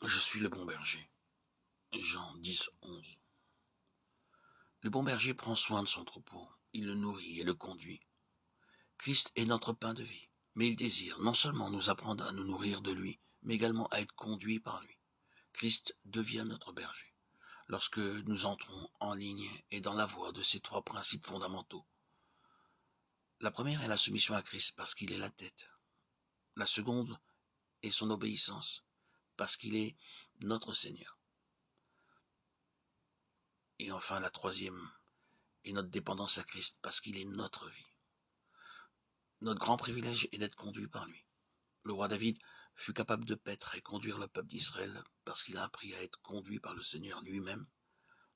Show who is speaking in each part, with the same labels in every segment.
Speaker 1: Je suis le bon berger. Jean 10, 11. Le bon berger prend soin de son troupeau. Il le nourrit et le conduit. Christ est notre pain de vie, mais il désire non seulement nous apprendre à nous nourrir de lui, mais également à être conduits par lui. Christ devient notre berger lorsque nous entrons en ligne et dans la voie de ces trois principes fondamentaux. La première est la soumission à Christ parce qu'il est la tête. La seconde est son obéissance parce qu'il est notre Seigneur. Et enfin la troisième est notre dépendance à Christ parce qu'il est notre vie. Notre grand privilège est d'être conduit par lui. Le roi David fut capable de paître et conduire le peuple d'Israël parce qu'il a appris à être conduit par le Seigneur lui-même,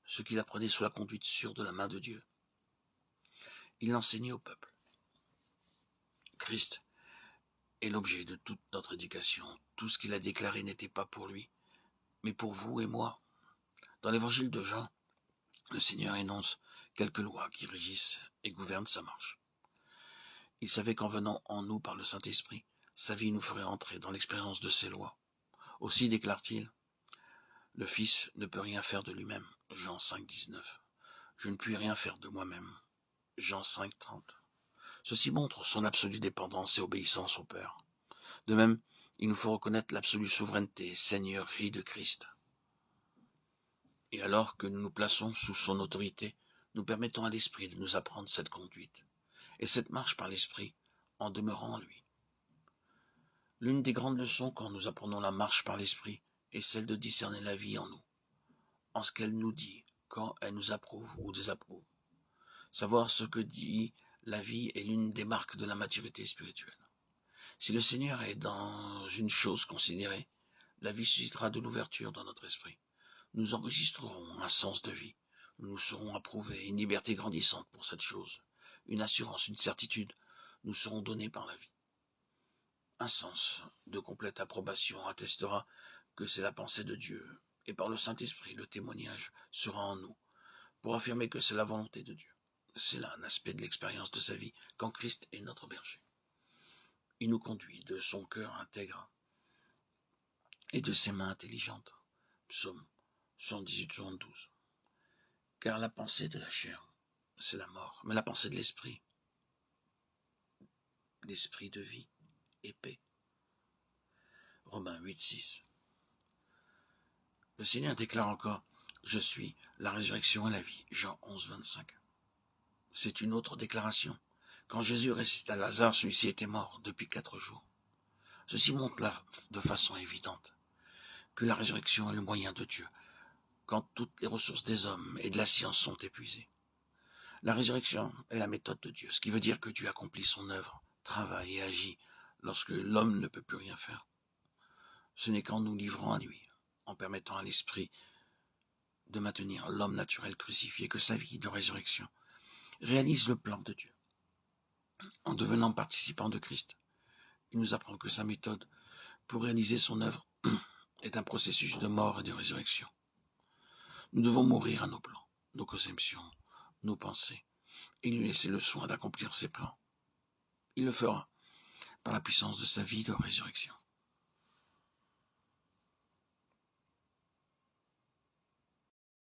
Speaker 1: ce qu'il apprenait sous la conduite sûre de la main de Dieu. Il l'enseignait au peuple. Christ est l'objet de toute notre éducation. Tout ce qu'il a déclaré n'était pas pour lui, mais pour vous et moi. Dans l'évangile de Jean, le Seigneur énonce quelques lois qui régissent et gouvernent sa marche. Il savait qu'en venant en nous par le Saint-Esprit, sa vie nous ferait entrer dans l'expérience de ces lois. Aussi déclare-t-il, le Fils ne peut rien faire de lui-même. Jean 5, 19. Je ne puis rien faire de moi-même. Jean 5, 30. Ceci montre son absolue dépendance et obéissance au Père. De même, il nous faut reconnaître l'absolue souveraineté et seigneurie de Christ. Et alors que nous nous plaçons sous son autorité, nous permettons à l'Esprit de nous apprendre cette conduite et cette marche par l'Esprit en demeurant en lui. L'une des grandes leçons quand nous apprenons la marche par l'Esprit est celle de discerner la vie en nous, en ce qu'elle nous dit, quand elle nous approuve ou désapprouve. Savoir ce que dit la vie est l'une des marques de la maturité spirituelle. Si le Seigneur est dans une chose considérée, la vie suscitera de l'ouverture dans notre esprit. Nous enregistrerons un sens de vie. Nous nous serons approuvés, une liberté grandissante pour cette chose, une assurance, une certitude nous seront données par la vie. Un sens de complète approbation attestera que c'est la pensée de Dieu, et par le Saint-Esprit, le témoignage sera en nous, pour affirmer que c'est la volonté de Dieu. C'est là un aspect de l'expérience de sa vie, quand Christ est notre berger. Il nous conduit de son cœur intègre et de ses mains intelligentes. Psaume 118, 72. Car la pensée de la chair, c'est la mort, mais la pensée de l'esprit de vie et paix. Romains 8, 6. Le Seigneur déclare encore, je suis la résurrection et la vie. Jean 11, 25. C'est une autre déclaration. Quand Jésus ressuscita à Lazare, celui-ci était mort depuis 4 jours. Ceci montre là de façon évidente que la résurrection est le moyen de Dieu, quand toutes les ressources des hommes et de la science sont épuisées. La résurrection est la méthode de Dieu, ce qui veut dire que Dieu accomplit son œuvre, travaille et agit lorsque l'homme ne peut plus rien faire. Ce n'est qu'en nous livrant à lui, en permettant à l'esprit de maintenir l'homme naturel crucifié que sa vie de résurrection réalise le plan de Dieu. En devenant participant de Christ, il nous apprend que sa méthode pour réaliser son œuvre est un processus de mort et de résurrection. Nous devons mourir à nos plans, nos conceptions, nos pensées, et lui laisser le soin d'accomplir ses plans. Il le fera par la puissance de sa vie de résurrection.